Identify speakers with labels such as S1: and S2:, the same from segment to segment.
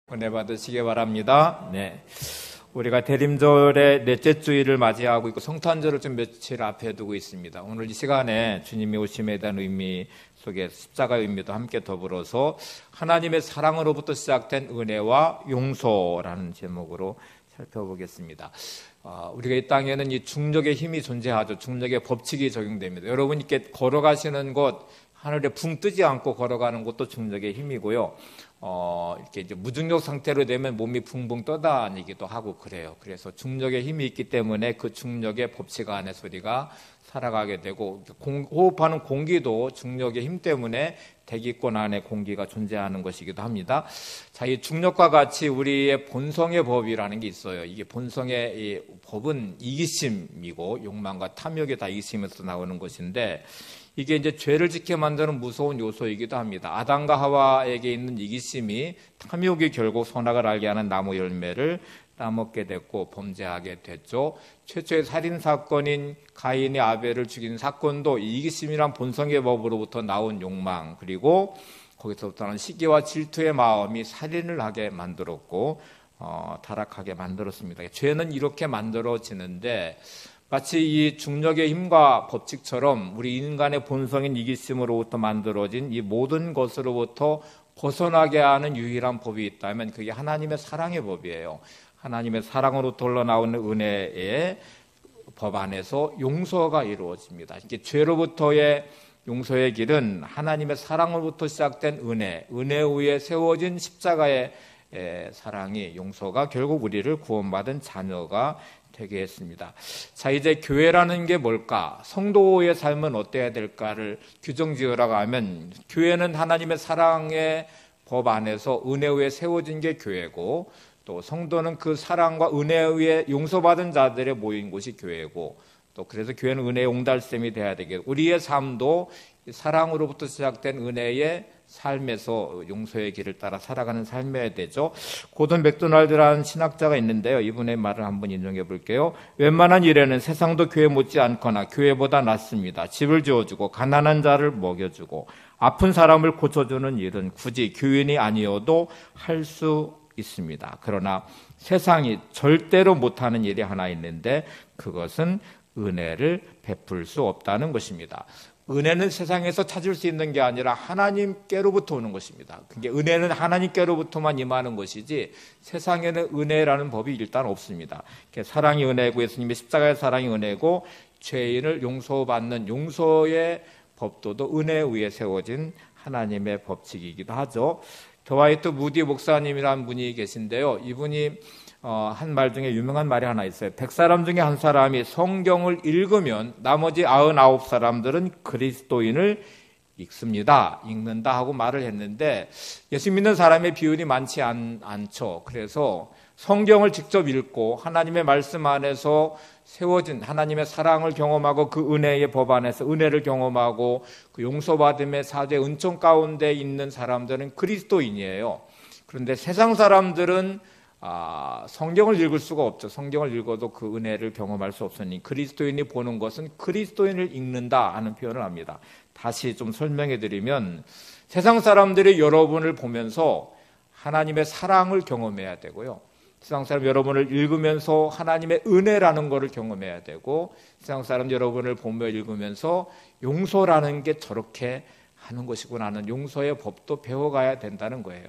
S1: 은혜 받으시기 바랍니다. 네. 우리가 대림절의 넷째 주일을 맞이하고 있고 성탄절을 좀 며칠 앞에 두고 있습니다. 오늘 이 시간에 주님이 오심에 대한 의미 속에 십자가의 의미도 함께 더불어서 하나님의 사랑으로부터 시작된 은혜와 용서라는 제목으로 살펴보겠습니다. 우리가 이 땅에는 이 중력의 힘이 존재하죠. 중력의 법칙이 적용됩니다. 여러분 이렇게 걸어가시는 곳, 하늘에 붕 뜨지 않고 걸어가는 것도 중력의 힘이고요. 이렇게 이제 무중력 상태로 되면 몸이 붕붕 떠다니기도 하고 그래요. 그래서 중력의 힘이 있기 때문에 그 중력의 법칙 안에서 우리가 살아가게 되고, 호흡하는 공기도 중력의 힘 때문에 대기권 안에 공기가 존재하는 것이기도 합니다. 자, 이 중력과 같이 우리의 본성의 법이라는 게 있어요. 이게 본성의 이 법은 이기심이고 욕망과 탐욕이 다 이기심에서 나오는 것인데, 이게 이제 죄를 짓게 만드는 무서운 요소이기도 합니다. 아담과 하와에게 있는 이기심이 탐욕이 결국 선악을 알게 하는 나무 열매를 따먹게 됐고 범죄하게 됐죠. 최초의 살인 사건인 가인이 아벨을 죽인 사건도 이기심이란 본성의 법으로부터 나온 욕망, 그리고 거기서부터는 시기와 질투의 마음이 살인을 하게 만들었고 타락하게 만들었습니다. 죄는 이렇게 만들어지는데, 마치 이 중력의 힘과 법칙처럼 우리 인간의 본성인 이기심으로부터 만들어진 이 모든 것으로부터 벗어나게 하는 유일한 법이 있다면 그게 하나님의 사랑의 법이에요. 하나님의 사랑으로부터 흘러나오는 은혜의 법 안에서 용서가 이루어집니다. 이게 죄로부터의 용서의 길은 하나님의 사랑으로부터 시작된 은혜 위에 세워진 십자가의 사랑이, 용서가 결국 우리를 구원받은 자녀가 되게 했습니다. 자, 이제 교회라는 게 뭘까? 성도의 삶은 어때야 될까를 규정 지으라고 하면, 교회는 하나님의 사랑의 법 안에서 은혜 위에 세워진 게 교회고, 또 성도는 그 사랑과 은혜 위에 용서받은 자들의 모인 곳이 교회고, 또 그래서 교회는 은혜의 옹달샘이 돼야 되겠고, 우리의 삶도 사랑으로부터 시작된 은혜의 삶에서 용서의 길을 따라 살아가는 삶이어야 되죠. 고든 맥도날드라는 신학자가 있는데요. 이분의 말을 한번 인용해 볼게요. 웬만한 일에는 세상도 교회 못지 않거나 교회보다 낫습니다. 집을 지어주고 가난한 자를 먹여주고 아픈 사람을 고쳐주는 일은 굳이 교인이 아니어도 할 수 있습니다. 그러나 세상이 절대로 못하는 일이 하나 있는데 그것은 은혜를 베풀 수 없다는 것입니다. 은혜는 세상에서 찾을 수 있는 게 아니라 하나님께로부터 오는 것입니다. 그게 은혜는 하나님께로부터만 임하는 것이지 세상에는 은혜라는 법이 일단 없습니다. 사랑이 은혜고 예수님의 십자가의 사랑이 은혜고 죄인을 용서받는 용서의 법도도 은혜 위에 세워진 하나님의 법칙이기도 하죠. 더와이트 무디 목사님이라는 분이 계신데요. 이분이 한 말 중에 유명한 말이 하나 있어요. 100사람 중에 한 사람이 성경을 읽으면 나머지 99사람들은 그리스도인을 읽는다 하고 말을 했는데, 예수 믿는 사람의 비율이 많지 않죠. 그래서 성경을 직접 읽고 하나님의 말씀 안에서 세워진 하나님의 사랑을 경험하고 그 은혜의 법 안에서 은혜를 경험하고 그 용서받음의 사죄 은총 가운데 있는 사람들은 그리스도인이에요. 그런데 세상 사람들은 성경을 읽을 수가 없죠. 성경을 읽어도 그 은혜를 경험할 수 없으니 그리스도인이 보는 것은 그리스도인을 읽는다 하는 표현을 합니다. 다시 좀 설명해 드리면, 세상 사람들이 여러분을 보면서 하나님의 사랑을 경험해야 되고요. 세상 사람 여러분을 읽으면서 하나님의 은혜라는 것을 경험해야 되고, 세상 사람 여러분을 보며 읽으면서 용서라는 게 저렇게 하는 것이구나 하는 용서의 법도 배워가야 된다는 거예요.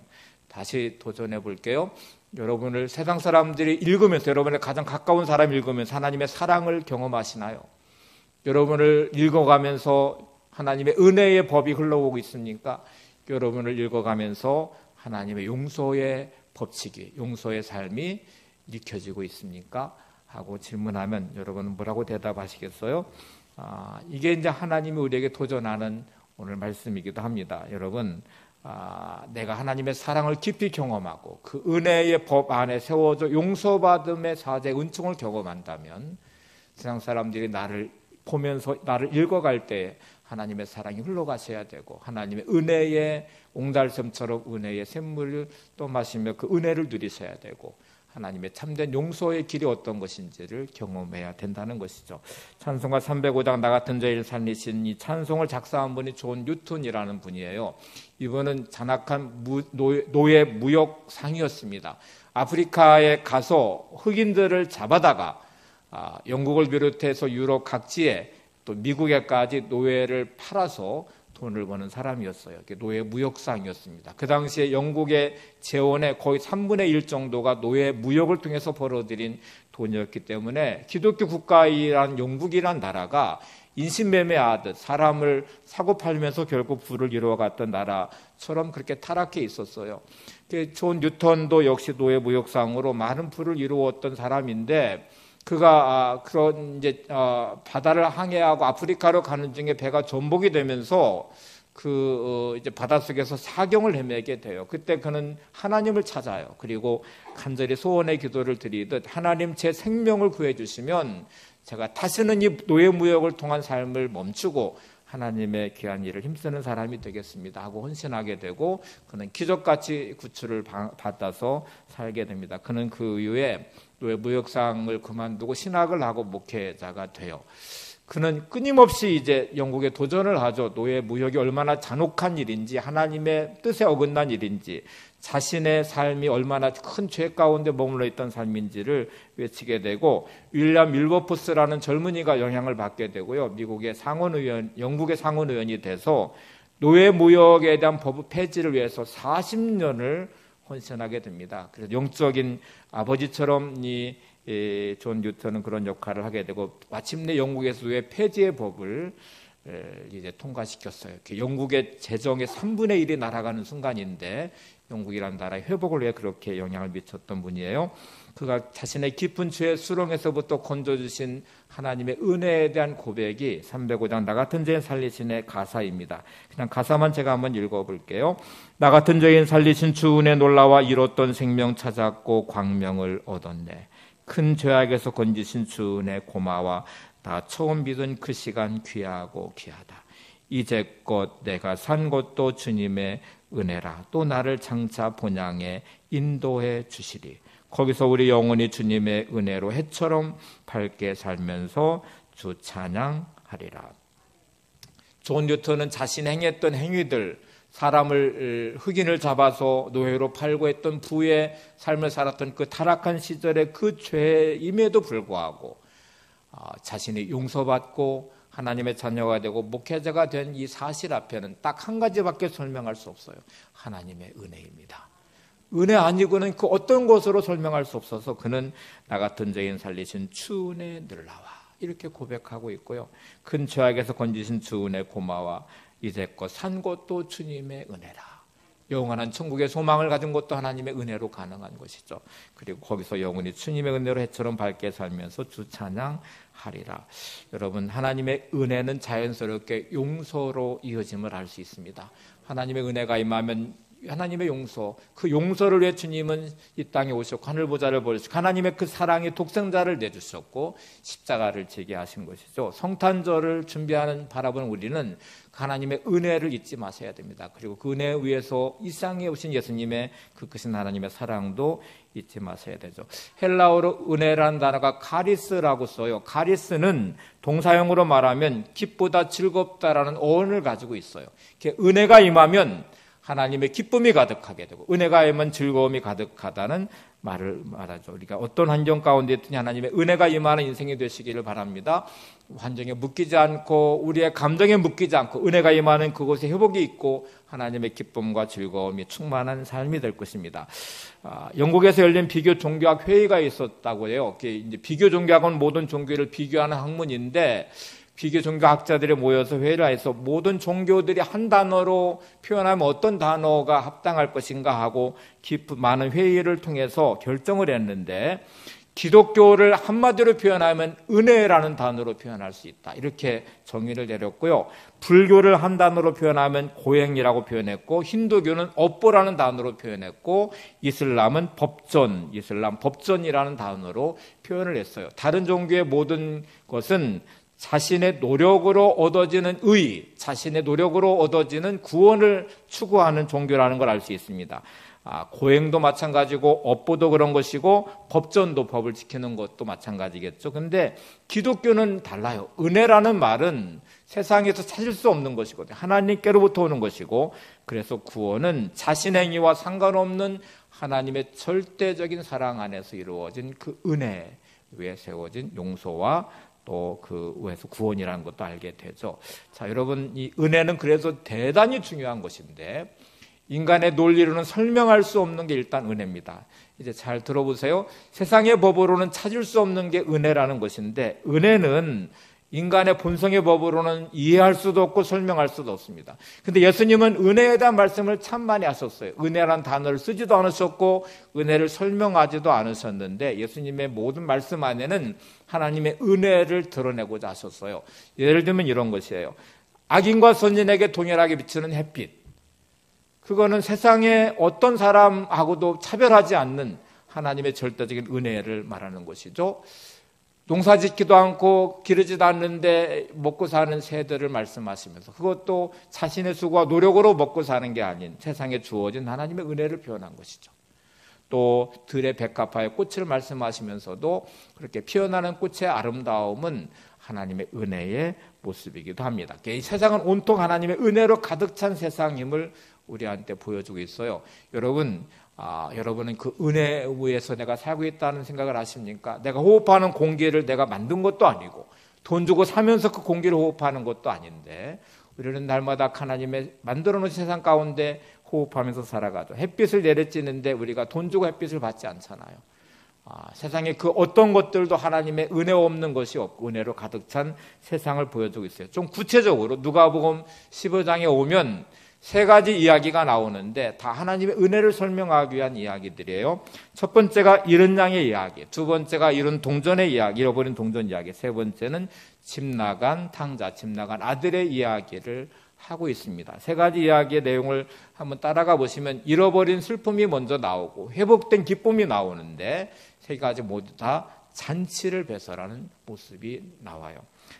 S1: 다시 도전해 볼게요. 여러분을 세상 사람들이 읽으면서, 여러분의 가장 가까운 사람이 읽으면서 하나님의 사랑을 경험하시나요? 여러분을 읽어가면서 하나님의 은혜의 법이 흘러오고 있습니까? 여러분을 읽어가면서 하나님의 용서의 법칙이, 용서의 삶이 읽혀지고 있습니까? 하고 질문하면 여러분은 뭐라고 대답하시겠어요? 이게 이제 하나님이 우리에게 도전하는 오늘 말씀이기도 합니다. 여러분, 내가 하나님의 사랑을 깊이 경험하고 그 은혜의 법 안에 세워져 용서받음의 사죄 은총을 경험한다면, 세상 사람들이 나를 보면서 나를 읽어갈 때 하나님의 사랑이 흘러가셔야 되고, 하나님의 은혜의 옹달샘처럼 은혜의 샘물을 또 마시며 그 은혜를 누리셔야 되고, 하나님의 참된 용서의 길이 어떤 것인지를 경험해야 된다는 것이죠. 찬송가 305장 나 같은 죄인 살리신 이 찬송을 작사한 분이 존 뉴턴이라는 분이에요. 이분은 잔악한 노예 무역상이었습니다. 아프리카에 가서 흑인들을 잡아다가 영국을 비롯해서 유럽 각지에 또 미국에까지 노예를 팔아서 돈을 버는 사람이었어요. 노예 무역상이었습니다. 그 당시에 영국의 재원의 거의 3분의 1 정도가 노예 무역을 통해서 벌어들인 돈이었기 때문에 기독교 국가이란 영국이란 나라가 인신매매하듯 사람을 사고 팔면서 결국 부를 이루어갔던 나라처럼 그렇게 타락해 있었어요. 존 뉴턴도 역시 노예 무역상으로 많은 부를 이루었던 사람인데 그가 그런 바다를 항해하고 아프리카로 가는 중에 배가 전복이 되면서 이제 바닷속에서 사경을 헤매게 돼요. 그때 그는 하나님을 찾아요. 그리고 간절히 소원의 기도를 드리듯 하나님 제 생명을 구해 주시면 제가 다시는 이 노예 무역을 통한 삶을 멈추고 하나님의 귀한 일을 힘쓰는 사람이 되겠습니다 하고 헌신하게 되고 그는 기적같이 구출을 받아서 살게 됩니다. 그는 그 이후에 노예 무역상을 그만두고 신학을 하고 목회자가 돼요. 그는 끊임없이 이제 영국에 도전을 하죠. 노예 무역이 얼마나 잔혹한 일인지 하나님의 뜻에 어긋난 일인지 자신의 삶이 얼마나 큰 죄 가운데 머물러 있던 삶인지를 외치게 되고 윌리엄 밀버포스라는 젊은이가 영향을 받게 되고요. 미국의 상원의원, 영국의 상원의원이 돼서 노예 무역에 대한 법 폐지를 위해서 40년을 헌신하게 됩니다. 그래서 영적인 아버지처럼 존 뉴턴은 그런 역할을 하게 되고 마침내 영국에서 노예 폐지의 법을 이제 통과시켰어요. 영국의 재정의 3분의 1이 날아가는 순간인데 영국이라는 나라의 회복을 위해 그렇게 영향을 미쳤던 분이에요. 그가 자신의 깊은 죄의 수렁에서부터 건져주신 하나님의 은혜에 대한 고백이 305장 나 같은 죄인 살리신의 가사입니다. 그냥 가사만 제가 한번 읽어볼게요. 나 같은 죄인 살리신 주 은혜 놀라와 이뤘던 생명 찾았고 광명을 얻었네. 큰 죄악에서 건지신 주 은혜 고마워. 나 처음 믿은 그 시간 귀하고 귀하다. 이제껏 내가 산 것도 주님의 은혜라. 또 나를 장차 본향에 인도해 주시리. 거기서 우리 영혼이 주님의 은혜로 해처럼 밝게 살면서 주 찬양하리라. 존 뉴턴은 자신이 행했던 행위들, 사람을 흑인을 잡아서 노예로 팔고 했던 부의 삶을 살았던 그 타락한 시절의 그 죄임에도 불구하고 자신이 용서받고 하나님의 자녀가 되고 목회자가 된 이 사실 앞에는 딱 한 가지밖에 설명할 수 없어요. 하나님의 은혜입니다. 은혜 아니고는 그 어떤 것으로 설명할 수 없어서 그는 나 같은 죄인 살리신 주 은혜 놀라와 이렇게 고백하고 있고요. 큰 죄악에서 건지신 주 은혜 고마워. 이제껏 산 것도 주님의 은혜라. 영원한 천국의 소망을 가진 것도 하나님의 은혜로 가능한 것이죠. 그리고 거기서 영원히 주님의 은혜로 해처럼 밝게 살면서 주 찬양하리라. 여러분, 하나님의 은혜는 자연스럽게 용서로 이어짐을 알 수 있습니다. 하나님의 은혜가 임하면 하나님의 용서, 그 용서를 위해 주님은 이 땅에 오셨고 하늘보좌를 버리시고 하나님의 그 사랑의 독생자를 내주셨고 십자가를 지게 하신 것이죠. 성탄절을 준비하는 바라보는 우리는 하나님의 은혜를 잊지 마셔야 됩니다. 그리고 그 은혜 위에서 이 땅에 오신 예수님의 그 크신 하나님의 사랑도 잊지 마셔야 되죠. 헬라어로 은혜라는 단어가 카리스라고 써요. 카리스는 동사형으로 말하면 기쁘다, 즐겁다라는 어원을 가지고 있어요. 은혜가 임하면 하나님의 기쁨이 가득하게 되고 은혜가 임하면 즐거움이 가득하다는 말을 말하죠. 우리가 어떤 환경 가운데 있든지 하나님의 은혜가 임하는 인생이 되시기를 바랍니다. 환경에 묶이지 않고 우리의 감정에 묶이지 않고 은혜가 임하는 그곳에 회복이 있고 하나님의 기쁨과 즐거움이 충만한 삶이 될 것입니다. 영국에서 열린 비교 종교학 회의가 있었다고 해요. 이제 비교 종교학은 모든 종교를 비교하는 학문인데 비교 종교학자들이 모여서 회의를 해서 모든 종교들이 한 단어로 표현하면 어떤 단어가 합당할 것인가 하고 많은 회의를 통해서 결정을 했는데 기독교를 한마디로 표현하면 은혜라는 단어로 표현할 수 있다. 이렇게 정의를 내렸고요. 불교를 한 단어로 표현하면 고행이라고 표현했고 힌두교는 업보라는 단어로 표현했고 이슬람은 이슬람 법전이라는 단어로 표현을 했어요. 다른 종교의 모든 것은 자신의 노력으로 얻어지는 자신의 노력으로 얻어지는 구원을 추구하는 종교라는 걸 알 수 있습니다. 고행도 마찬가지고 업보도 그런 것이고 법전도 법을 지키는 것도 마찬가지겠죠. 근데 기독교는 달라요. 은혜라는 말은 세상에서 찾을 수 없는 것이거든요. 하나님께로부터 오는 것이고, 그래서 구원은 자신 행위와 상관없는 하나님의 절대적인 사랑 안에서 이루어진 그 은혜 위에 세워진 용서와 또 그 위에서 구원이라는 것도 알게 되죠. 자, 여러분, 이 은혜는 그래서 대단히 중요한 것인데, 인간의 논리로는 설명할 수 없는 게 일단 은혜입니다. 이제 잘 들어보세요. 세상의 법으로는 찾을 수 없는 게 은혜라는 것인데, 은혜는 인간의 본성의 법으로는 이해할 수도 없고 설명할 수도 없습니다. 근데 예수님은 은혜에 대한 말씀을 참 많이 하셨어요. 은혜란 단어를 쓰지도 않으셨고 은혜를 설명하지도 않으셨는데, 예수님의 모든 말씀 안에는 하나님의 은혜를 드러내고자 하셨어요. 예를 들면 이런 것이에요. 악인과 선인에게 동일하게 비치는 햇빛, 그거는 세상에 어떤 사람하고도 차별하지 않는 하나님의 절대적인 은혜를 말하는 것이죠. 농사 짓기도 않고 기르지도 않는데 먹고 사는 새들을 말씀하시면서, 그것도 자신의 수고와 노력으로 먹고 사는 게 아닌 세상에 주어진 하나님의 은혜를 표현한 것이죠. 또 들의 백합화의 꽃을 말씀하시면서도 그렇게 피어나는 꽃의 아름다움은 하나님의 은혜의 모습이기도 합니다. 이 세상은 온통 하나님의 은혜로 가득 찬 세상임을 우리한테 보여주고 있어요. 여러분은 그 은혜 위에서 내가 살고 있다는 생각을 하십니까? 내가 호흡하는 공기를 내가 만든 것도 아니고 돈 주고 사면서 그 공기를 호흡하는 것도 아닌데, 우리는 날마다 하나님의 만들어 놓은 세상 가운데 호흡하면서 살아가죠. 햇빛을 내리쬐는데 우리가 돈 주고 햇빛을 받지 않잖아요. 세상에 그 어떤 것들도 하나님의 은혜 없는 것이 없고 은혜로 가득 찬 세상을 보여주고 있어요. 좀 구체적으로 누가복음 15장에 오면 세 가지 이야기가 나오는데 다 하나님의 은혜를 설명하기 위한 이야기들이에요. 첫 번째가 잃은 양의 이야기, 두 번째가 잃은 동전의 이야기, 잃어버린 동전 이야기, 세 번째는 집 나간 탕자, 집 나간 아들의 이야기를 하고 있습니다. 세 가지 이야기의 내용을 한번 따라가 보시면 잃어버린 슬픔이 먼저 나오고 회복된 기쁨이 나오는데, 세 가지 모두 다 잔치를 배설하는 모습이 나와요.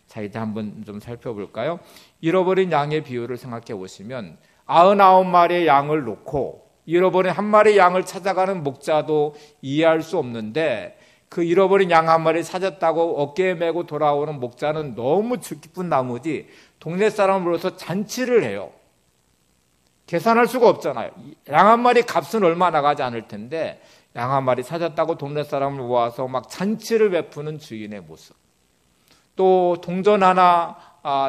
S1: 자, 이제 한번 좀 살펴볼까요? 잃어버린 양의 비유를 생각해 보시면 99마리의 양을 놓고 잃어버린 한 마리 양을 찾아가는 목자도 이해할 수 없는데, 그 잃어버린 양 한 마리 찾았다고 어깨에 메고 돌아오는 목자는 너무 기쁜 나머지 동네 사람을 불러서 잔치를 해요. 계산할 수가 없잖아요. 양 한 마리 값은 얼마 나가지 않을 텐데 양 한 마리 찾았다고 동네 사람을 모아서 막 잔치를 베푸는 주인의 모습. 또 동전 하나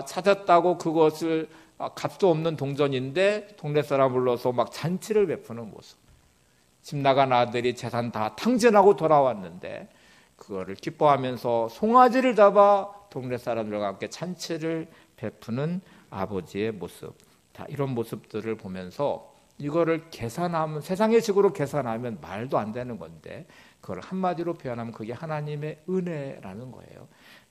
S1: 찾았다고 그것을 값도 없는 동전인데 동네 사람 불러서 막 잔치를 베푸는 모습. 집 나간 아들이 재산 다 탕진하고 돌아왔는데 그거를 기뻐하면서 송아지를 잡아 동네 사람들과 함께 잔치를 베푸는 아버지의 모습. 다 이런 모습들을 보면서 이거를 계산하면, 세상의 식으로 계산하면 말도 안 되는 건데 그걸 한마디로 표현하면 그게 하나님의 은혜라는 거예요.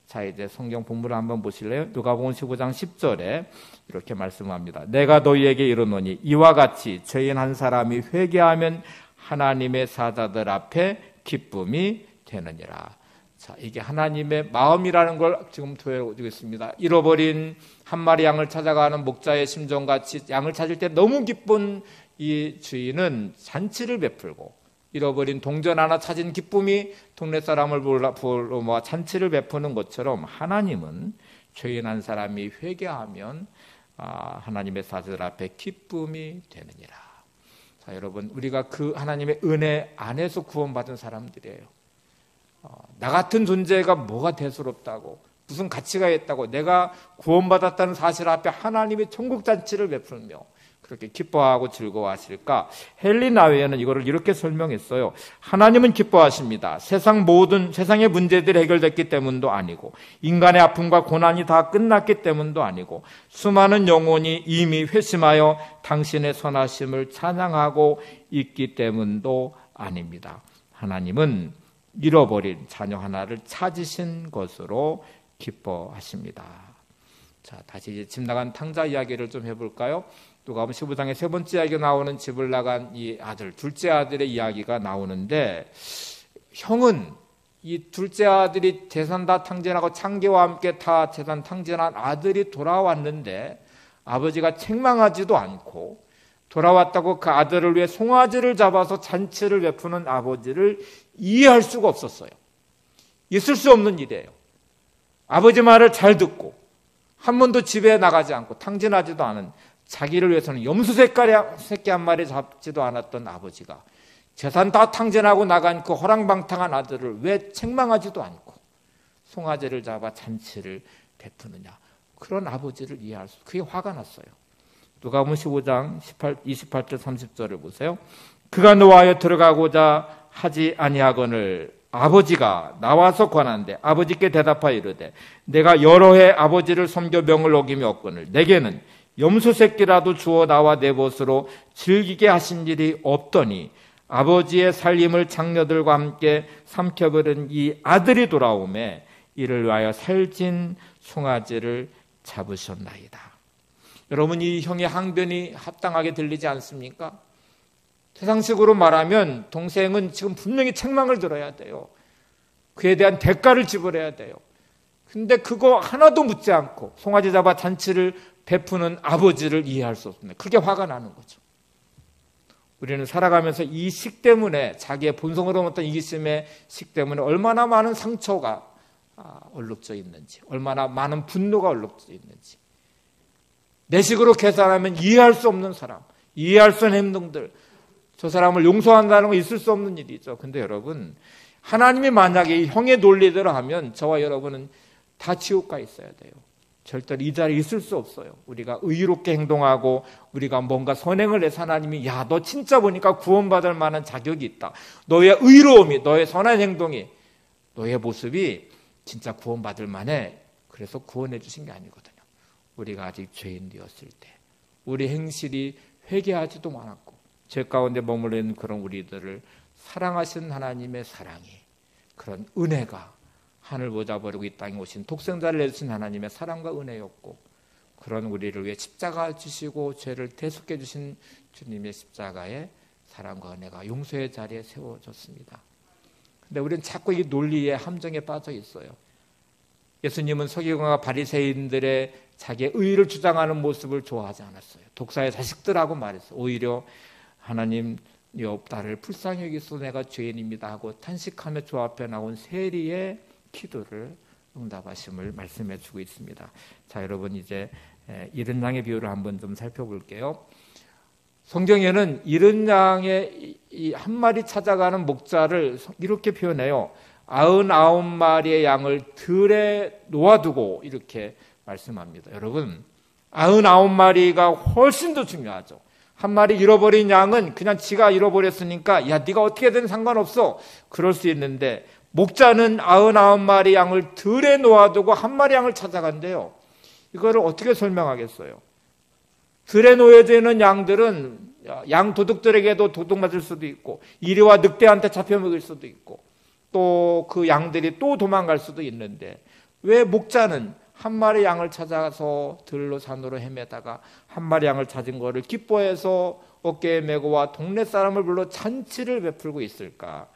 S1: 자, 이제 성경 본문을 한번 보실래요? 누가복음 15장 10절에 이렇게 말씀합니다. 내가 너희에게 이르노니 이와 같이 죄인 한 사람이 회개하면 하나님의 사자들 앞에 기쁨이 되느니라. 자, 이게 하나님의 마음이라는 걸 지금 보여주고 있습니다. 잃어버린 한 마리 양을 찾아가는 목자의 심정같이 양을 찾을 때 너무 기쁜 이 주인은 잔치를 베풀고, 잃어버린 동전 하나 찾은 기쁨이 동네 사람을 불러 모아 잔치를 베푸는 것처럼 하나님은 죄인 한 사람이 회개하면 하나님의 사자들 앞에 기쁨이 되느니라. 자, 여러분, 우리가 그 하나님의 은혜 안에서 구원받은 사람들이에요. 나 같은 존재가 뭐가 대수롭다고, 무슨 가치가 있다고, 내가 구원받았다는 사실 앞에 하나님의 천국 잔치를 베풀며 그렇게 기뻐하고 즐거워하실까? 헨리 나웨어는 이거를 이렇게 설명했어요. 하나님은 기뻐하십니다. 세상의 문제들이 해결됐기 때문도 아니고, 인간의 아픔과 고난이 다 끝났기 때문도 아니고, 수많은 영혼이 이미 회심하여 당신의 선하심을 찬양하고 있기 때문도 아닙니다. 하나님은 잃어버린 자녀 하나를 찾으신 것으로 기뻐하십니다. 자, 다시 이제 집 나간 탕자 이야기를 좀 해볼까요? 누가복음 15장에 세 번째 이야기가 나오는 집을 나간 이 아들, 둘째 아들의 이야기가 나오는데, 형은 이 둘째 아들이 재산 다 탕진하고 창기와 함께 다 재산 탕진한 아들이 돌아왔는데 아버지가 책망하지도 않고 돌아왔다고 그 아들을 위해 송아지를 잡아서 잔치를 베푸는 아버지를 이해할 수가 없었어요. 있을 수 없는 일이에요. 아버지 말을 잘 듣고 한 번도 집에 나가지 않고 탕진하지도 않은, 자기를 위해서는 염소 새끼 한 마리 잡지도 않았던 아버지가 재산 다 탕진하고 나간 그 호랑방탕한 아들을 왜 책망하지도 않고 송아지를 잡아 잔치를 베푸느냐. 그런 아버지를 이해할 수, 그게 화가 났어요. 누가복음 15장 28절 30절을 보세요. 그가 노하여 들어가고자 하지 아니하거늘 아버지가 나와서 권한대 아버지께 대답하여 이르되 내가 여러 해 아버지를 섬겨 명을 어김이 없거늘 내게는 염소 새끼라도 주어 나와 내 벗으로 즐기게 하신 일이 없더니 아버지의 살림을 장녀들과 함께 삼켜버린 이 아들이 돌아오매 이를 위하여 살찐 송아지를 잡으셨나이다. 여러분, 이 형의 항변이 합당하게 들리지 않습니까? 세상식으로 말하면 동생은 지금 분명히 책망을 들어야 돼요. 그에 대한 대가를 지불해야 돼요. 근데 그거 하나도 묻지 않고 송아지 잡아 잔치를 베푸는 아버지를 이해할 수 없습니다. 그게 화가 나는 거죠. 우리는 살아가면서 이 식 때문에, 자기의 본성으로 어떤 이기심의 식 때문에 얼마나 많은 상처가 얼룩져 있는지, 얼마나 많은 분노가 얼룩져 있는지, 내 식으로 계산하면 이해할 수 없는 사람, 이해할 수 없는 행동들, 저 사람을 용서한다는 건 있을 수 없는 일이죠. 근데 여러분, 하나님이 만약에 이 형의 논리대로 하면 저와 여러분은 다 지옥 가 있어야 돼요. 절대로 이 자리에 있을 수 없어요. 우리가 의롭게 행동하고 우리가 뭔가 선행을 해서 하나님이 야, 너 진짜 보니까 구원받을 만한 자격이 있다. 너의 의로움이, 너의 선한 행동이, 너의 모습이 진짜 구원받을 만해. 그래서 구원해 주신 게 아니거든요. 우리가 아직 죄인되었을 때, 우리 행실이 회개하지도 않았고 죄 가운데 머물러 있는 그런 우리들을 사랑하신 하나님의 사랑이, 그런 은혜가, 하늘 보좌 버리고 이 땅에 오신 독생자를 내주신 하나님의 사랑과 은혜였고, 그런 우리를 위해 십자가 지시고 죄를 대속해 주신 주님의 십자가의 사랑과 은혜가 용서의 자리에 세워졌습니다. 근데 우리는 자꾸 이 논리의 함정에 빠져 있어요. 예수님은 서기관과 바리새인들의 자기의 의를 주장하는 모습을 좋아하지 않았어요. 독사의 자식들하고 말했어요. 오히려 하나님 나를 불쌍히 여기소 내가 죄인입니다 하고 탄식하며 주 앞에 나온 세리의 기도를 응답하심을 말씀해 주고 있습니다. 자, 여러분, 이제 이른 양의 비유를 한번 좀 살펴볼게요. 성경에는 이른 양의 이 한 마리 찾아가는 목자를 이렇게 표현해요. 99마리의 양을 들에 놓아두고 이렇게 말씀합니다. 여러분, 99마리가 훨씬 더 중요하죠. 한 마리 잃어버린 양은 그냥 지가 잃어버렸으니까 야, 네가 어떻게든 상관없어, 그럴 수 있는데, 목자는 99마리 양을 들에 놓아두고 한 마리 양을 찾아간대요. 이거를 어떻게 설명하겠어요? 들에 놓여져 있는 양들은 양 도둑들에게도 도둑맞을 수도 있고, 이리와 늑대한테 잡혀먹을 수도 있고, 또 그 양들이 또 도망갈 수도 있는데, 왜 목자는 한 마리 양을 찾아서 들로 산으로 헤매다가 한 마리 양을 찾은 거를 기뻐해서 어깨에 메고 와 동네 사람을 불러 잔치를 베풀고 있을까?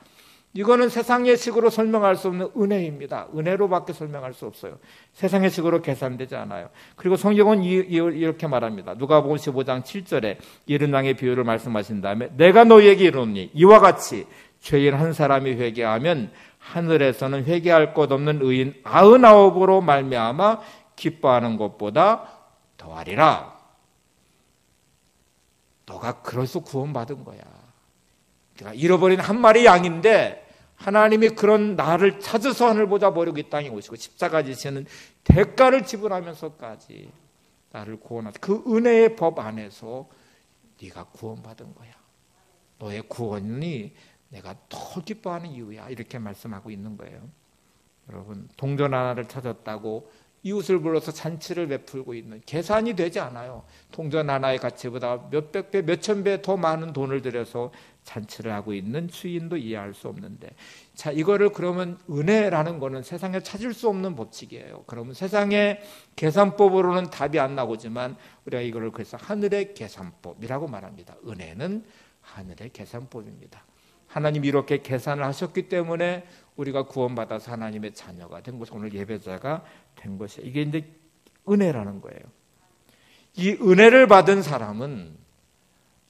S1: 이거는 세상의 식으로 설명할 수 없는 은혜입니다. 은혜로밖에 설명할 수 없어요. 세상의 식으로 계산되지 않아요. 그리고 성경은 이렇게 말합니다. 누가복음 15장 7절에 이른 양의 비유를 말씀하신 다음에 내가 너희에게 이르노니 이와 같이 죄인 한 사람이 회개하면 하늘에서는 회개할 것 없는 의인 99으로 말미암아 기뻐하는 것보다 더하리라. 너가 그래서 구원받은 거야. 내가 잃어버린 한 마리 양인데 하나님이 그런 나를 찾아서 하늘 보좌 버리고 이 땅에 오시고 십자가 지시는 대가를 지불하면서까지 나를 구원하신 그 은혜의 법 안에서 네가 구원받은 거야. 너의 구원이 내가 더 기뻐하는 이유야. 이렇게 말씀하고 있는 거예요. 여러분, 동전 하나를 찾았다고 이웃을 불러서 잔치를 베풀고 있는, 계산이 되지 않아요. 동전 하나의 가치보다 몇백 배, 몇천 배 더 많은 돈을 들여서 잔치를 하고 있는 주인도 이해할 수 없는데, 자, 이거를 그러면 은혜라는 거는 세상에 찾을 수 없는 법칙이에요. 그러면 세상의 계산법으로는 답이 안 나오지만 우리가 이거를 그래서 하늘의 계산법이라고 말합니다. 은혜는 하늘의 계산법입니다. 하나님이 이렇게 계산을 하셨기 때문에 우리가 구원받아서 하나님의 자녀가 된 것이, 오늘 예배자가 된 것이, 이게 이제 은혜라는 거예요. 이 은혜를 받은 사람은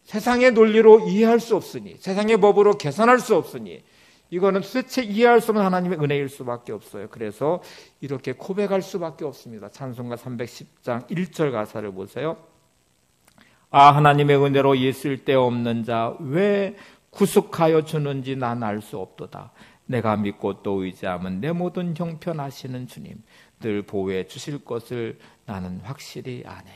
S1: 세상의 논리로 이해할 수 없으니, 세상의 법으로 계산할 수 없으니, 이거는 도대체 이해할 수 없는 하나님의 은혜일 수밖에 없어요. 그래서 이렇게 고백할 수밖에 없습니다. 찬송가 310장 1절 가사를 보세요. 아, 하나님의 은혜로 있을 데 없는 자 왜 구속하여 주는지 난 알 수 없도다. 내가 믿고 또 의지하면 내 모든 형편하시는 주님 늘 보호해 주실 것을 나는 확실히 아네.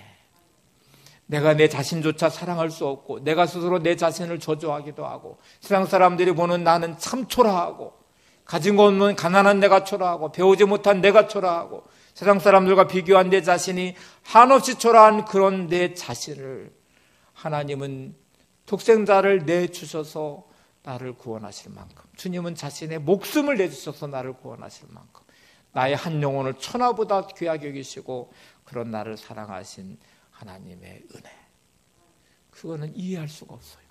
S1: 내가 내 자신조차 사랑할 수 없고, 내가 스스로 내 자신을 저주하기도 하고, 세상 사람들이 보는 나는 참 초라하고, 가진 거 없는 가난한 내가 초라하고, 배우지 못한 내가 초라하고, 세상 사람들과 비교한 내 자신이 한없이 초라한 그런 내 자신을 하나님은 독생자를 내주셔서 나를 구원하실 만큼, 주님은 자신의 목숨을 내주셔서 나를 구원하실 만큼 나의 한 영혼을 천하보다 귀하게 여기시고 그런 나를 사랑하신 하나님의 은혜, 그거는 이해할 수가 없어요.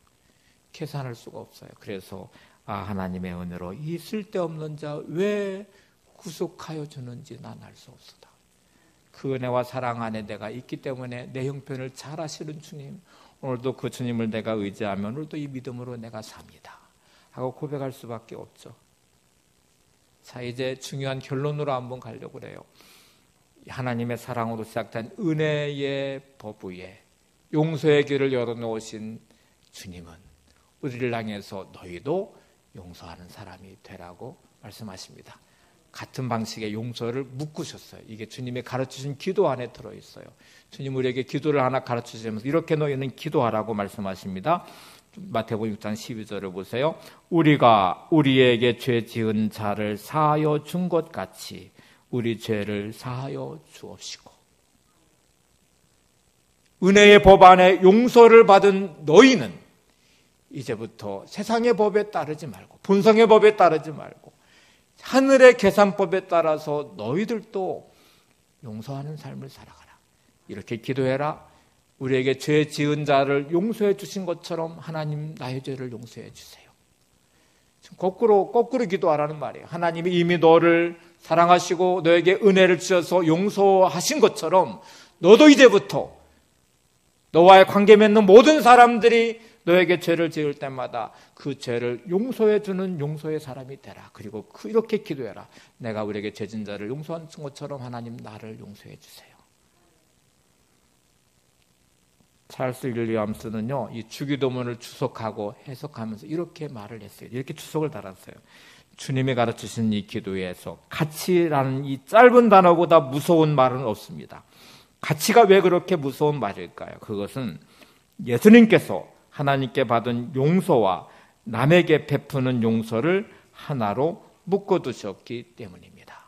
S1: 계산할 수가 없어요. 그래서 아, 하나님의 은혜로 이 쓸데없는 자 왜 구속하여 주는지 난 알 수 없소다. 그 은혜와 사랑 안에 내가 있기 때문에 내 형편을 잘 아시는 주님, 오늘도 그 주님을 내가 의지하면 오늘도 이 믿음으로 내가 삽니다 하고 고백할 수밖에 없죠. 자, 이제 중요한 결론으로 한번 가려고 그래요. 하나님의 사랑으로 시작된 은혜의 법 위에 용서의 길을 열어놓으신 주님은 우리를 향해서 너희도 용서하는 사람이 되라고 말씀하십니다. 같은 방식의 용서를 묶으셨어요. 이게 주님의 가르치신 기도 안에 들어있어요. 주님 우리에게 기도를 하나 가르치시면서 이렇게 너희는 기도하라고 말씀하십니다. 마태복음 6장 12절을 보세요. 우리가 우리에게 죄 지은 자를 사하여 준 것 같이 우리 죄를 사하여 주옵시고. 은혜의 법 안에 용서를 받은 너희는 이제부터 세상의 법에 따르지 말고, 본성의 법에 따르지 말고 하늘의 계산법에 따라서 너희들도 용서하는 삶을 살아가라. 이렇게 기도해라. 우리에게 죄 지은 자를 용서해 주신 것처럼 하나님 나의 죄를 용서해 주세요. 거꾸로 기도하라는 말이에요. 하나님이 이미 너를 사랑하시고 너에게 은혜를 주셔서 용서하신 것처럼 너도 이제부터 너와의 관계 맺는 모든 사람들이 너에게 죄를 지을 때마다 그 죄를 용서해 주는 용서의 사람이 되라. 그리고 이렇게 기도해라. 내가 우리에게 죄 지은 자를 용서한 것처럼 하나님 나를 용서해 주세요. 찰스 윌리엄스는요, 이 주기도문을 주석하고 해석하면서 이렇게 말을 했어요. 이렇게 주석을 달았어요. 주님이 가르치신 이 기도에서 가치라는 이 짧은 단어보다 무서운 말은 없습니다. 가치가 왜 그렇게 무서운 말일까요? 그것은 예수님께서 하나님께 받은 용서와 남에게 베푸는 용서를 하나로 묶어두셨기 때문입니다.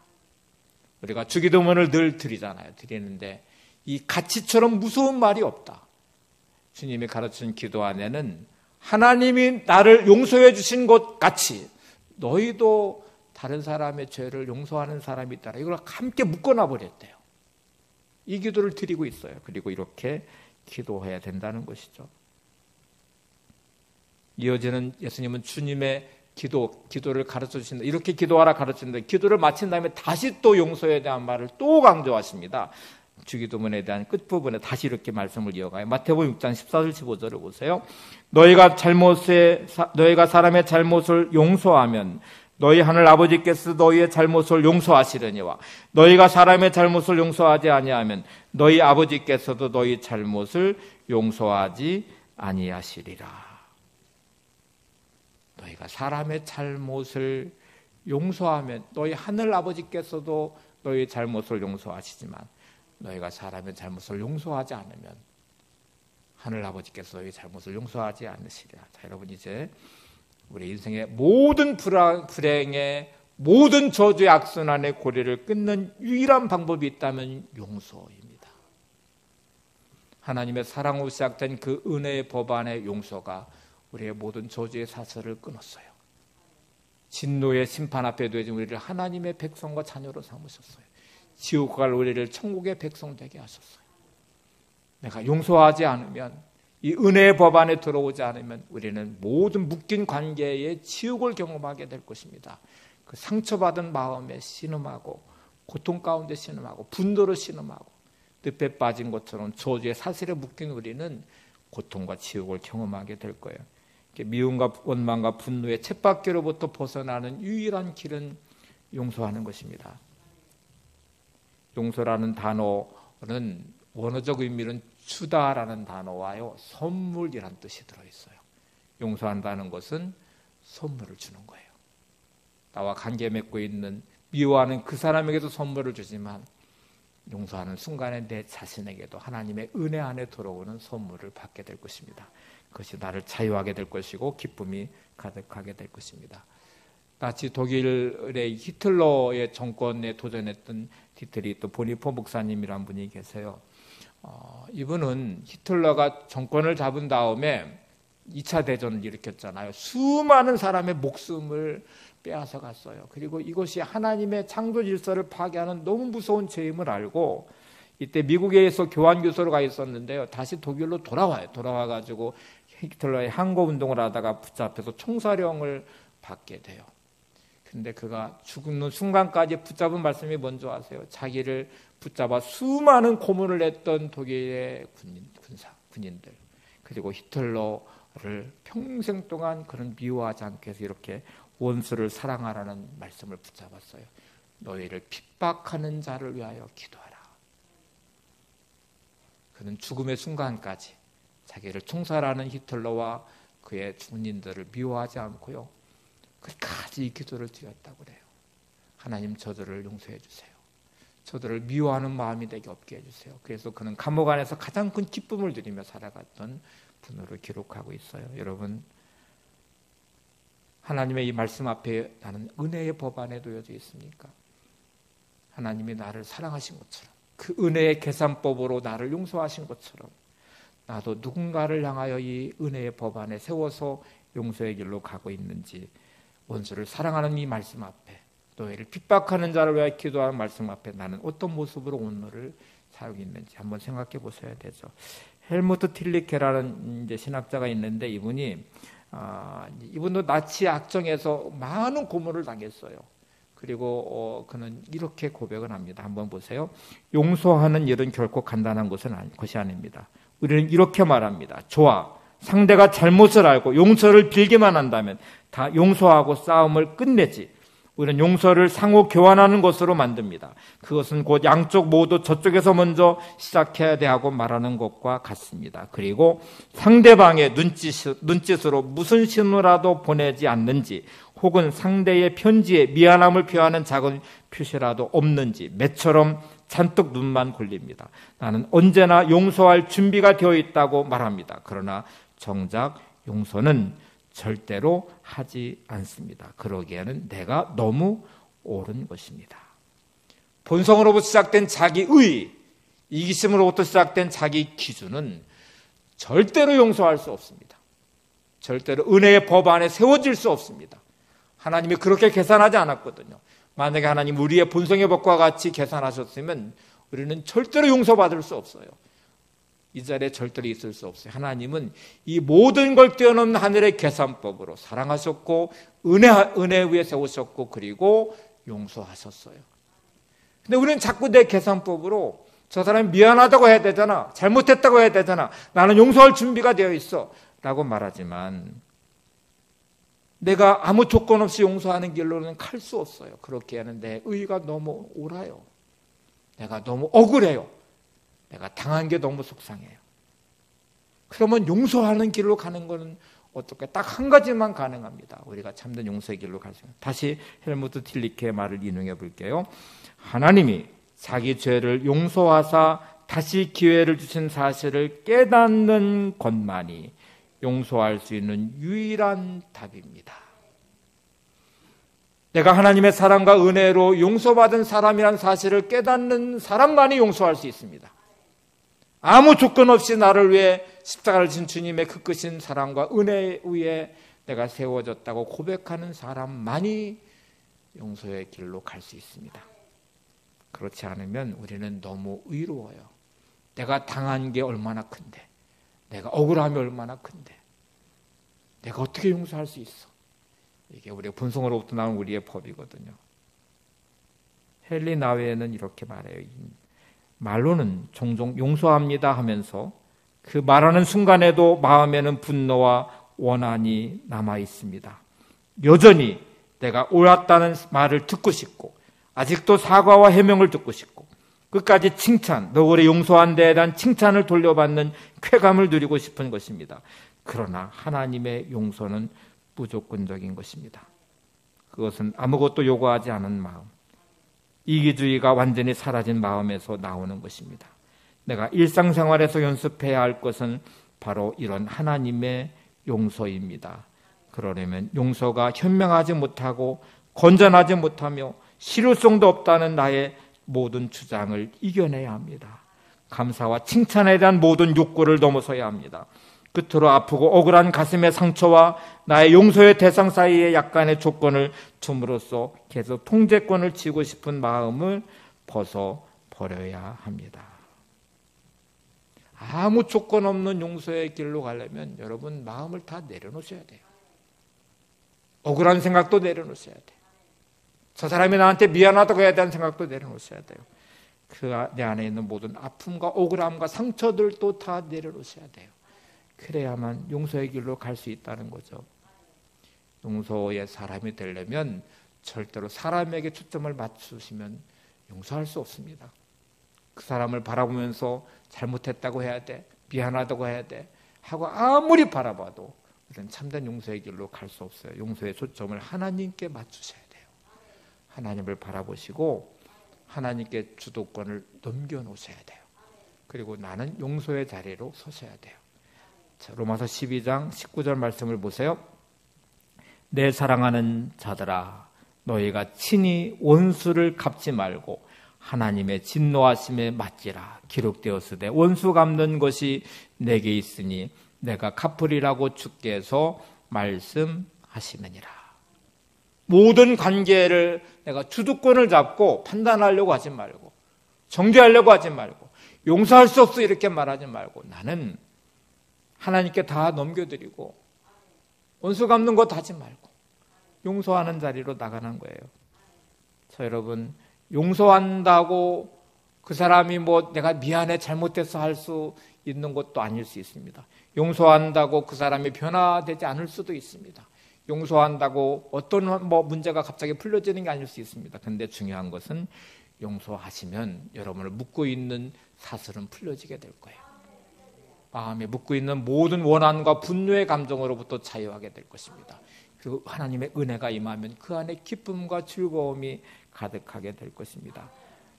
S1: 우리가 주기도문을 늘 드리잖아요. 드리는데 이 가치처럼 무서운 말이 없다. 주님이 가르친 기도 안에는 하나님이 나를 용서해 주신 것 같이 너희도 다른 사람의 죄를 용서하는 사람이 있다라. 이걸 함께 묶어놔 버렸대요. 이 기도를 드리고 있어요. 그리고 이렇게 기도해야 된다는 것이죠. 이어지는 예수님은 주님의 기도를 가르쳐 주신다. 이렇게 기도하라 가르치는데 기도를 마친 다음에 다시 또 용서에 대한 말을 또 강조하십니다. 주기도문에 대한 끝부분에 다시 이렇게 말씀을 이어가요. 마태복음 6장 14절 15절을 보세요. 너희가 사람의 잘못을 용서하면 너희 하늘 아버지께서 너희의 잘못을 용서하시려니와 너희가 사람의 잘못을 용서하지 아니하면 너희 아버지께서도 너희 잘못을 용서하지 아니하시리라. 너희가 사람의 잘못을 용서하면 너희 하늘 아버지께서도 너희 잘못을 용서하시지만 너희가 사람의 잘못을 용서하지 않으면 하늘 아버지께서 너희 잘못을 용서하지 않으시리라. 자, 여러분 이제 우리 인생의 모든 불행의 모든 저주의 악순환의 고리를 끊는 유일한 방법이 있다면 용서입니다. 하나님의 사랑으로 시작된 그 은혜의 법안의 용서가 우리의 모든 저주의 사슬을 끊었어요. 진노의 심판 앞에 두어진 우리를 하나님의 백성과 자녀로 삼으셨어요. 지옥 갈 우리를 천국의 백성 되게 하셨어요. 내가 용서하지 않으면, 이 은혜의 법 안에 들어오지 않으면 우리는 모든 묶인 관계에 지옥을 경험하게 될 것입니다. 그 상처받은 마음에 신음하고 고통 가운데 신음하고 분노로 신음하고 늪에 빠진 것처럼 저주의 사슬에 묶인 우리는 고통과 지옥을 경험하게 될 거예요. 미움과 원망과 분노의 쳇바퀴로부터 벗어나는 유일한 길은 용서하는 것입니다. 용서라는 단어는 원어적 의미는 주다라는 단어와요, 선물이란 뜻이 들어있어요. 용서한다는 것은 선물을 주는 거예요. 나와 관계 맺고 있는 미워하는 그 사람에게도 선물을 주지만 용서하는 순간에 내 자신에게도 하나님의 은혜 안에 들어오는 선물을 받게 될 것입니다. 그것이 나를 자유하게 될 것이고 기쁨이 가득하게 될 것입니다. 나치 독일의 히틀러의 정권에 도전했던 디트리히 보니포 목사님이란 분이 계세요. 이분은 히틀러가 정권을 잡은 다음에 2차 대전을 일으켰잖아요. 수많은 사람의 목숨을 빼앗아 갔어요. 그리고 이것이 하나님의 창조 질서를 파괴하는 너무 무서운 죄임을 알고 이때 미국에서 교환교수로 가 있었는데요. 다시 독일로 돌아와요. 돌아와가지고 히틀러의 항거운동을 하다가 붙잡혀서 총사령을 받게 돼요. 근데 그가 죽는 순간까지 붙잡은 말씀이 뭔지 아세요? 자기를 붙잡아 수많은 고문을 했던 독일의 군인들, 그리고 히틀러를 평생 동안 그런 미워하지 않게 해서 이렇게 원수를 사랑하라는 말씀을 붙잡았어요. 너희를 핍박하는 자를 위하여 기도하라. 그는 죽음의 순간까지 자기를 총살하는 히틀러와 그의 군인들을 미워하지 않고요, 끝까지 이 기도를 드렸다고 그래요. 하나님, 저들을 용서해 주세요. 저들을 미워하는 마음이 되게 없게 해주세요. 그래서 그는 감옥 안에서 가장 큰 기쁨을 누리며 살아갔던 분으로 기록하고 있어요. 여러분, 하나님의 이 말씀 앞에 나는 은혜의 법 안에 놓여져 있습니까? 하나님이 나를 사랑하신 것처럼, 그 은혜의 계산법으로 나를 용서하신 것처럼 나도 누군가를 향하여 이 은혜의 법 안에 세워서 용서의 길로 가고 있는지, 원수를 사랑하는 이 말씀 앞에, 너희를 핍박하는 자를 위하여 기도하는 말씀 앞에 나는 어떤 모습으로 오늘을 살고 있는지 한번 생각해 보셔야 되죠. 헬무트 틸리케라는 이제 신학자가 있는데 이분도 나치 악정에서 많은 고문을 당했어요. 그리고 그는 이렇게 고백을 합니다. 한번 보세요. 용서하는 일은 결코 간단한 것이 아닙니다. 우리는 이렇게 말합니다. 좋아, 상대가 잘못을 알고 용서를 빌기만 한다면 다 용서하고 싸움을 끝내지. 우리는 용서를 상호 교환하는 것으로 만듭니다. 그것은 곧 양쪽 모두 저쪽에서 먼저 시작해야 돼 하고 말하는 것과 같습니다. 그리고 상대방의 눈짓으로 무슨 신호라도 보내지 않는지, 혹은 상대의 편지에 미안함을 표하는 작은 표시라도 없는지 매처럼 잔뜩 눈만 굴립니다. 나는 언제나 용서할 준비가 되어 있다고 말합니다. 그러나 정작 용서는 절대로 하지 않습니다. 그러기에는 내가 너무 옳은 것입니다. 본성으로부터 시작된 자기의, 이기심으로부터 시작된 자기 기준은 절대로 용서할 수 없습니다. 절대로 은혜의 법 안에 세워질 수 없습니다. 하나님이 그렇게 계산하지 않았거든요. 만약에 하나님 우리의 본성의 법과 같이 계산하셨으면 우리는 절대로 용서받을 수 없어요. 이 자리에 절대로 있을 수 없어요. 하나님은 이 모든 걸 뛰어넘는 하늘의 계산법으로 사랑하셨고 은혜 위에 세우셨고 그리고 용서하셨어요. 근데 우리는 자꾸 내 계산법으로 저 사람이 미안하다고 해야 되잖아, 잘못했다고 해야 되잖아, 나는 용서할 준비가 되어 있어 라고 말하지만 내가 아무 조건 없이 용서하는 길로는 갈 수 없어요. 그렇게 하는 내 의가 너무 옳아요. 내가 너무 억울해요. 내가 당한 게 너무 속상해요. 그러면 용서하는 길로 가는 것은 어떻게 딱 한 가지만 가능합니다. 우리가 참된 용서의 길로 갈 수 있는. 다시 헬무트 틸리케의 말을 인용해 볼게요. 하나님이 자기 죄를 용서하사 다시 기회를 주신 사실을 깨닫는 것만이 용서할 수 있는 유일한 답입니다. 내가 하나님의 사랑과 은혜로 용서받은 사람이란 사실을 깨닫는 사람만이 용서할 수 있습니다. 아무 조건 없이 나를 위해 십자가를 진 주님의 그 크신 사랑과 은혜 위에 내가 세워졌다고 고백하는 사람만이 용서의 길로 갈 수 있습니다. 그렇지 않으면 우리는 너무 의로워요. 내가 당한 게 얼마나 큰데, 내가 억울함이 얼마나 큰데 내가 어떻게 용서할 수 있어? 이게 우리의 본성으로부터 나온 우리의 법이거든요. 헨리 나웨는 이렇게 말해요. 말로는 종종 용서합니다 하면서 그 말하는 순간에도 마음에는 분노와 원한이 남아 있습니다. 여전히 내가 옳았다는 말을 듣고 싶고 아직도 사과와 해명을 듣고 싶고 끝까지 칭찬, 너그레 용서한 데에 대한 칭찬을 돌려받는 쾌감을 누리고 싶은 것입니다. 그러나 하나님의 용서는 무조건적인 것입니다. 그것은 아무것도 요구하지 않은 마음, 이기주의가 완전히 사라진 마음에서 나오는 것입니다. 내가 일상생활에서 연습해야 할 것은 바로 이런 하나님의 용서입니다. 그러려면 용서가 현명하지 못하고 건전하지 못하며 실효성도 없다는 나의 모든 주장을 이겨내야 합니다. 감사와 칭찬에 대한 모든 욕구를 넘어서야 합니다. 끝으로 아프고 억울한 가슴의 상처와 나의 용서의 대상 사이에 약간의 조건을 줌으로써 계속 통제권을 쥐고 싶은 마음을 벗어버려야 합니다. 아무 조건 없는 용서의 길로 가려면 여러분 마음을 다 내려놓으셔야 돼요. 억울한 생각도 내려놓으셔야 돼요. 저 사람이 나한테 미안하다고 해야 되는 생각도 내려놓으셔야 돼요. 내 안에 있는 모든 아픔과 억울함과 상처들도 다 내려놓으셔야 돼요. 그래야만 용서의 길로 갈 수 있다는 거죠. 용서의 사람이 되려면 절대로 사람에게 초점을 맞추시면 용서할 수 없습니다. 그 사람을 바라보면서 잘못했다고 해야 돼, 미안하다고 해야 돼 하고 아무리 바라봐도 참된 용서의 길로 갈 수 없어요. 용서의 초점을 하나님께 맞추셔야 돼요. 하나님을 바라보시고 하나님께 주도권을 넘겨놓으셔야 돼요. 그리고 나는 용서의 자리로 서셔야 돼요. 자, 로마서 12장 19절 말씀을 보세요. 내 사랑하는 자들아, 너희가 친히 원수를 갚지 말고 하나님의 진노하심에 맞지라. 기록되었으되 원수 갚는 것이 내게 있으니 내가 갚으리라고 주께서 말씀하시느니라. 모든 관계를 내가 주도권을 잡고 판단하려고 하지 말고 정죄하려고 하지 말고 용서할 수 없어 이렇게 말하지 말고 나는 하나님께 다 넘겨드리고 원수 갚는 것 하지 말고 용서하는 자리로 나가는 거예요. 자, 여러분 용서한다고 그 사람이 내가 미안해 잘못해서 할 수 있는 것도 아닐 수 있습니다. 용서한다고 그 사람이 변화되지 않을 수도 있습니다. 용서한다고 어떤 문제가 갑자기 풀려지는 게 아닐 수 있습니다. 근데 중요한 것은 용서하시면 여러분을 묶고 있는 사슬은 풀려지게 될 거예요. 마음에 묶고 있는 모든 원한과 분노의 감정으로부터 자유하게 될 것입니다. 그리고 하나님의 은혜가 임하면 그 안에 기쁨과 즐거움이 가득하게 될 것입니다.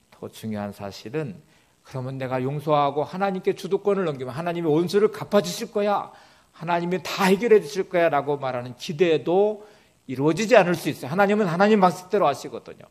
S1: 더 중요한 사실은 그러면 내가 용서하고 하나님께 주도권을 넘기면 하나님이 원수를 갚아주실 거야, 하나님이 다 해결해 주실 거야 라고 말하는 기대도 이루어지지 않을 수 있어요. 하나님은 하나님 방식대로 하시거든요.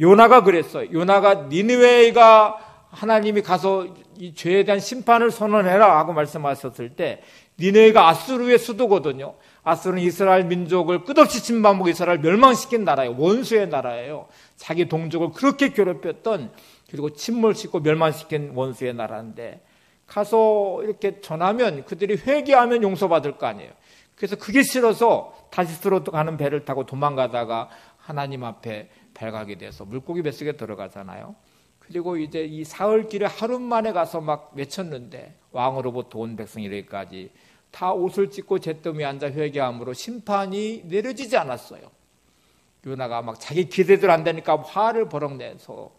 S1: 요나가 그랬어요. 요나가 니느웨가 하나님이 가서 이 죄에 대한 심판을 선언해라 하고 말씀하셨을 때 니느웨가 아수르의 수도거든요. 아수르는 이스라엘 민족을 끝없이 침범하고 이스라엘 멸망시킨 나라예요. 원수의 나라예요. 자기 동족을 그렇게 괴롭혔던, 그리고 침몰시키고 멸망시킨 원수의 나라인데 가서 이렇게 전하면 그들이 회개하면 용서받을 거 아니에요. 그래서 그게 싫어서 다시스로 가는 배를 타고 도망가다가 하나님 앞에 발각이 돼서 물고기 뱃속에 들어가잖아요. 그리고 이제 이 사흘길에 하루 만에 가서 막 외쳤는데 왕으로부터 온 백성이기까지 다 옷을 찢고 잿더미에 앉아 회개함으로 심판이 내려지지 않았어요. 요나가 막 자기 기대대로 안 되니까 화를 버럭 내서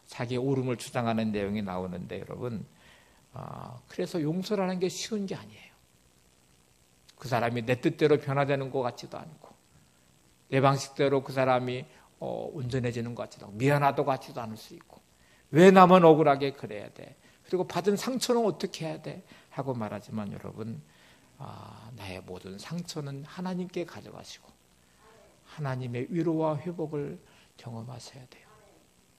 S1: 자기의 옳음을 주장하는 내용이 나오는데 여러분, 그래서 용서라는 게 쉬운 게 아니에요. 그 사람이 내 뜻대로 변화되는 것 같지도 않고 내 방식대로 그 사람이 온전해지는 것 같지도 않고 미안하다고 같지도 않을 수 있고 왜 나만 억울하게 그래야 돼? 그리고 받은 상처는 어떻게 해야 돼? 하고 말하지만 여러분, 나의 모든 상처는 하나님께 가져가시고 하나님의 위로와 회복을 경험하셔야 돼요.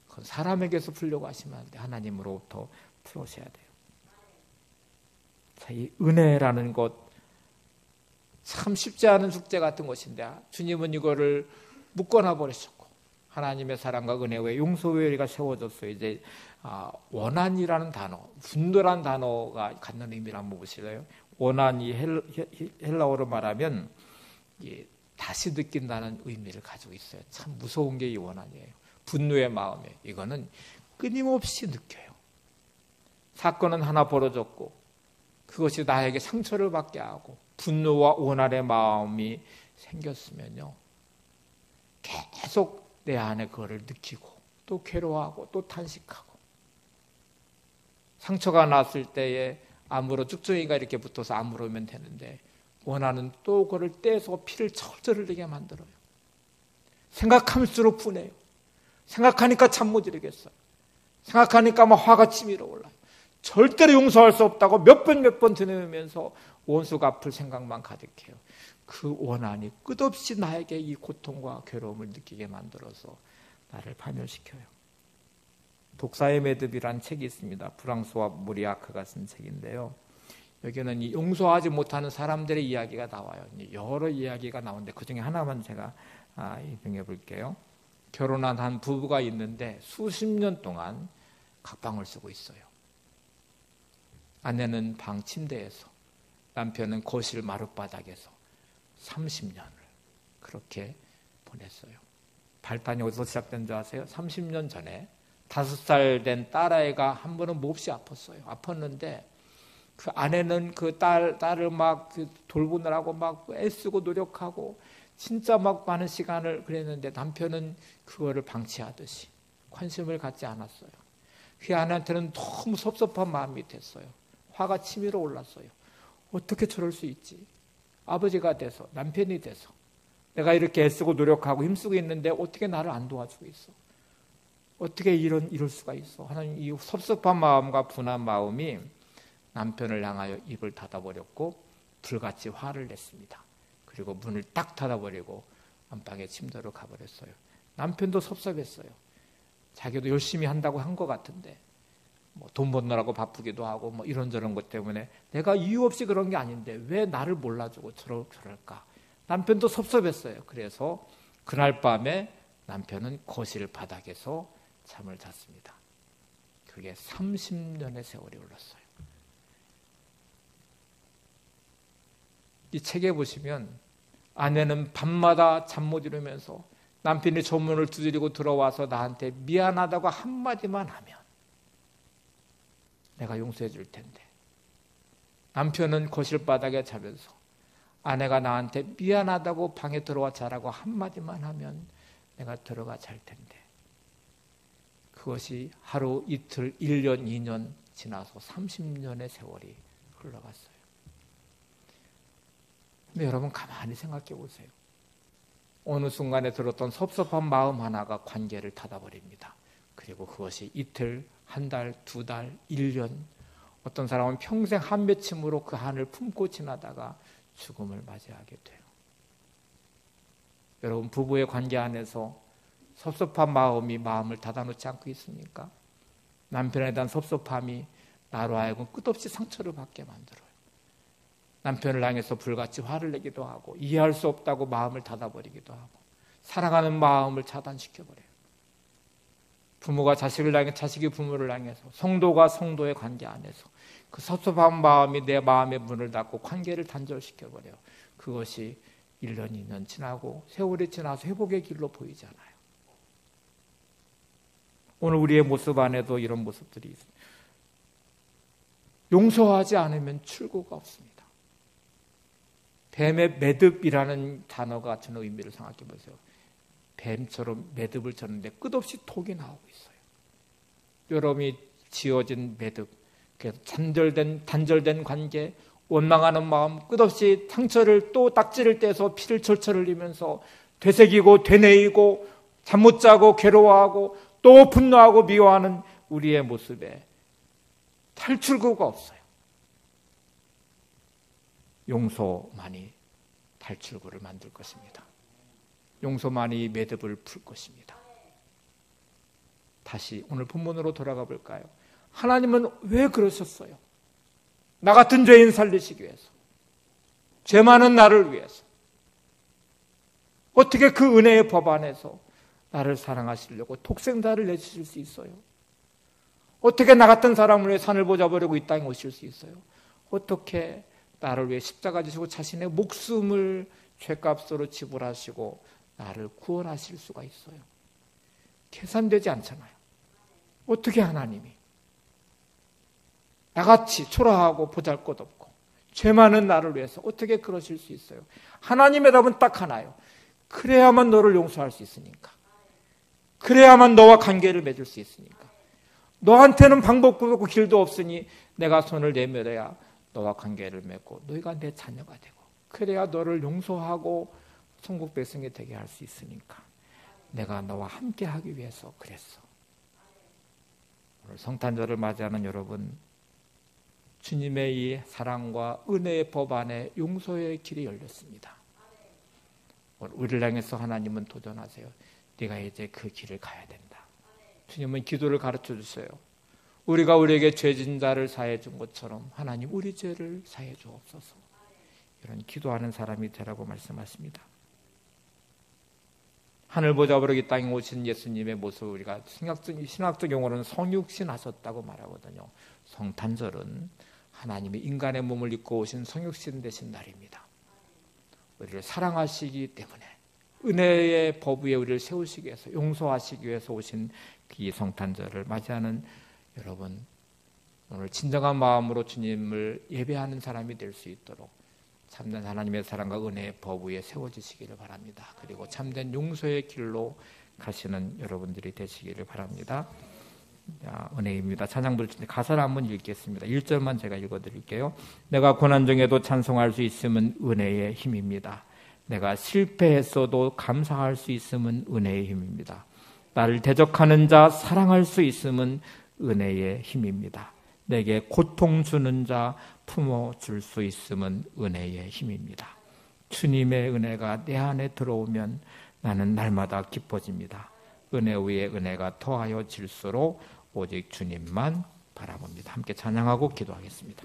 S1: 그건 사람에게서 풀려고 하시면 안 돼. 하나님으로부터 풀어셔야 돼요. 자, 이 은혜라는 것 참 쉽지 않은 숙제 같은 것인데 주님은 이거를 묶어놔 버리셨고 하나님의 사랑과 은혜 외에 용서 외가 세워졌어요. 이제 원한이라는 단어, 분노라는 단어가 갖는 의미를 한번 보실래요? 원한이 헬라어로 말하면 다시 느낀다는 의미를 가지고 있어요. 참 무서운 게 이 원한이에요. 분노의 마음에 이거는 끊임없이 느껴요. 사건은 하나 벌어졌고 그것이 나에게 상처를 받게 하고 분노와 원한의 마음이 생겼으면요, 계속 내 안에 그거를 느끼고 또 괴로워하고 또 탄식하고, 상처가 났을 때에 암으로 쭉쭉이가 이렇게 붙어서 아물으면 되는데 원한은 또 그걸 떼서 피를 철철 흘리게 만들어요. 생각할수록 분해요. 생각하니까 잠 못 이루겠어요. 생각하니까 막 화가 치밀어 올라요. 절대로 용서할 수 없다고 몇 번 들으면서 원수가 아플 생각만 가득해요. 그 원한이 끝없이 나에게 이 고통과 괴로움을 느끼게 만들어서 나를 파멸시켜요. 독사의 매듭이란 책이 있습니다. 프랑스와 모리아크가 쓴 책인데요. 여기는 이 용서하지 못하는 사람들의 이야기가 나와요. 여러 이야기가 나오는데 그 중에 하나만 제가 인용해 볼게요. 결혼한 한 부부가 있는데 수십 년 동안 각방을 쓰고 있어요. 아내는 방 침대에서, 남편은 거실 마룻바닥에서 30년을 그렇게 보냈어요. 발단이 어디서 시작된 줄 아세요? 30년 전에 5살 된 딸아이가 한 번은 몹시 아팠어요. 아팠는데 그 아내는 그 딸을 막 돌보느라고 막 애쓰고 노력하고 진짜 막 많은 시간을 그랬는데 남편은 그거를 방치하듯이 관심을 갖지 않았어요. 그 아내한테는 너무 섭섭한 마음이 됐어요. 화가 치밀어 올랐어요. 어떻게 저럴 수 있지? 아버지가 돼서, 남편이 돼서 내가 이렇게 애쓰고 노력하고 힘쓰고 있는데 어떻게 나를 안 도와주고 있어? 어떻게 이럴 수가 있어? 하는 이 섭섭한 마음과 분한 마음이 남편을 향하여 입을 닫아버렸고 불같이 화를 냈습니다. 그리고 문을 딱 닫아버리고 안방에 침대로 가버렸어요. 남편도 섭섭했어요. 자기도 열심히 한다고 한 것 같은데 뭐 돈 버느라고 바쁘기도 하고 뭐 이런저런 것 때문에 내가 이유 없이 그런 게 아닌데 왜 나를 몰라주고 저럴까? 남편도 섭섭했어요. 그래서 그날 밤에 남편은 거실 바닥에서 잠을 잤습니다. 그게 30년의 세월이 흘렀어요. 이 책에 보시면 아내는 밤마다 잠 못 이루면서 남편이 조문을 두드리고 들어와서 나한테 미안하다고 한마디만 하면 내가 용서해 줄 텐데, 남편은 거실 바닥에 자면서 아내가 나한테 미안하다고 방에 들어와 자라고 한마디만 하면 내가 들어가 잘 텐데, 그것이 하루 이틀 1년 2년 지나서 30년의 세월이 흘러갔어요. 근데 여러분 가만히 생각해 보세요. 어느 순간에 들었던 섭섭한 마음 하나가 관계를 닫아버립니다. 그리고 그것이 이틀, 한 달, 2달, 1년, 어떤 사람은 평생 한맺힘으로 그 한을 품고 지나다가 죽음을 맞이하게 돼요. 여러분 부부의 관계 안에서 섭섭한 마음이 마음을 닫아놓지 않고 있습니까? 남편에 대한 섭섭함이 나로 하여금 끝없이 상처를 받게 만들어요. 남편을 향해서 불같이 화를 내기도 하고 이해할 수 없다고 마음을 닫아버리기도 하고 사랑하는 마음을 차단시켜버려요. 부모가 자식을 향해, 자식이 부모를 향해서, 성도가 성도의 관계 안에서 그 섭섭한 마음이 내 마음의 문을 닫고 관계를 단절시켜버려요. 그것이 1년, 2년 지나고 세월이 지나서 회복의 길로 보이지 않아요. 오늘 우리의 모습 안에도 이런 모습들이 있습니다. 용서하지 않으면 출구가 없습니다. 뱀의 매듭이라는 단어가 주는 의미를 생각해 보세요. 뱀처럼 매듭을 쳤는데 끝없이 독이 나오고 있어요. 여러분이 지어진 매듭, 그래서 단절된 관계, 원망하는 마음, 끝없이 상처를 또 딱지를 떼서 피를 철철 흘리면서 되새기고 되뇌이고 잠 못 자고 괴로워하고 또 분노하고 미워하는 우리의 모습에 탈출구가 없어요. 용서만이 탈출구를 만들 것입니다. 용서만이 매듭을 풀 것입니다. 다시 오늘 본문으로 돌아가 볼까요? 하나님은 왜 그러셨어요? 나 같은 죄인 살리시기 위해서, 죄 많은 나를 위해서, 어떻게 그 은혜의 법 안에서 나를 사랑하시려고 독생자를 내주실 수 있어요? 어떻게 나 같은 사람을 위해 산을 보자버리고 이 땅에 오실 수 있어요? 어떻게 나를 위해 십자가 지시고 자신의 목숨을 죄값으로 지불하시고 나를 구원하실 수가 있어요? 계산되지 않잖아요. 어떻게 하나님이 나같이 초라하고 보잘것없고 죄 많은 나를 위해서 어떻게 그러실 수 있어요? 하나님의 답은 딱 하나예요. 그래야만 너를 용서할 수 있으니까. 그래야만 너와 관계를 맺을 수 있으니까. 너한테는 방법도 없고 길도 없으니 내가 손을 내밀어야 너와 관계를 맺고 너희가 내 자녀가 되고 그래야 너를 용서하고 천국 백성이 되게 할 수 있으니까 내가 너와 함께 하기 위해서 그랬어. 오늘 성탄절을 맞이하는 여러분, 주님의 이 사랑과 은혜의 법 안에 용서의 길이 열렸습니다. 우리를 향해서 하나님은 도전하세요. 네가 이제 그 길을 가야 된다. 주님은 기도를 가르쳐 주세요. 우리가 우리에게 죄진 자를 사해 준 것처럼 하나님 우리 죄를 사해 주옵소서. 이런 기도하는 사람이 되라고 말씀하십니다. 하늘 보좌 보러 이 땅에 오신 예수님의 모습을 우리가 신학적 용어로는 성육신 하셨다고 말하거든요. 성탄절은 하나님이 인간의 몸을 입고 오신 성육신 되신 날입니다. 우리를 사랑하시기 때문에 은혜의 법 위에 우리를 세우시기 위해서 용서하시기 위해서 오신 이 성탄절을 맞이하는 여러분, 오늘 진정한 마음으로 주님을 예배하는 사람이 될 수 있도록 참된 하나님의 사랑과 은혜의 법 위에 세워지시기를 바랍니다. 그리고 참된 용서의 길로 가시는 여러분들이 되시기를 바랍니다. 은혜입니다. 찬양 부를 텐데 가사를 한번 읽겠습니다. 1절만 제가 읽어드릴게요. 내가 고난 중에도 찬송할 수 있음은 은혜의 힘입니다. 내가 실패했어도 감사할 수 있음은 은혜의 힘입니다. 나를 대적하는 자 사랑할 수 있음은 은혜의 힘입니다. 내게 고통 주는 자 품어줄 수 있음은 은혜의 힘입니다. 주님의 은혜가 내 안에 들어오면 나는 날마다 기뻐집니다. 은혜 위에 은혜가 더하여 질수록 오직 주님만 바라봅니다. 함께 찬양하고 기도하겠습니다.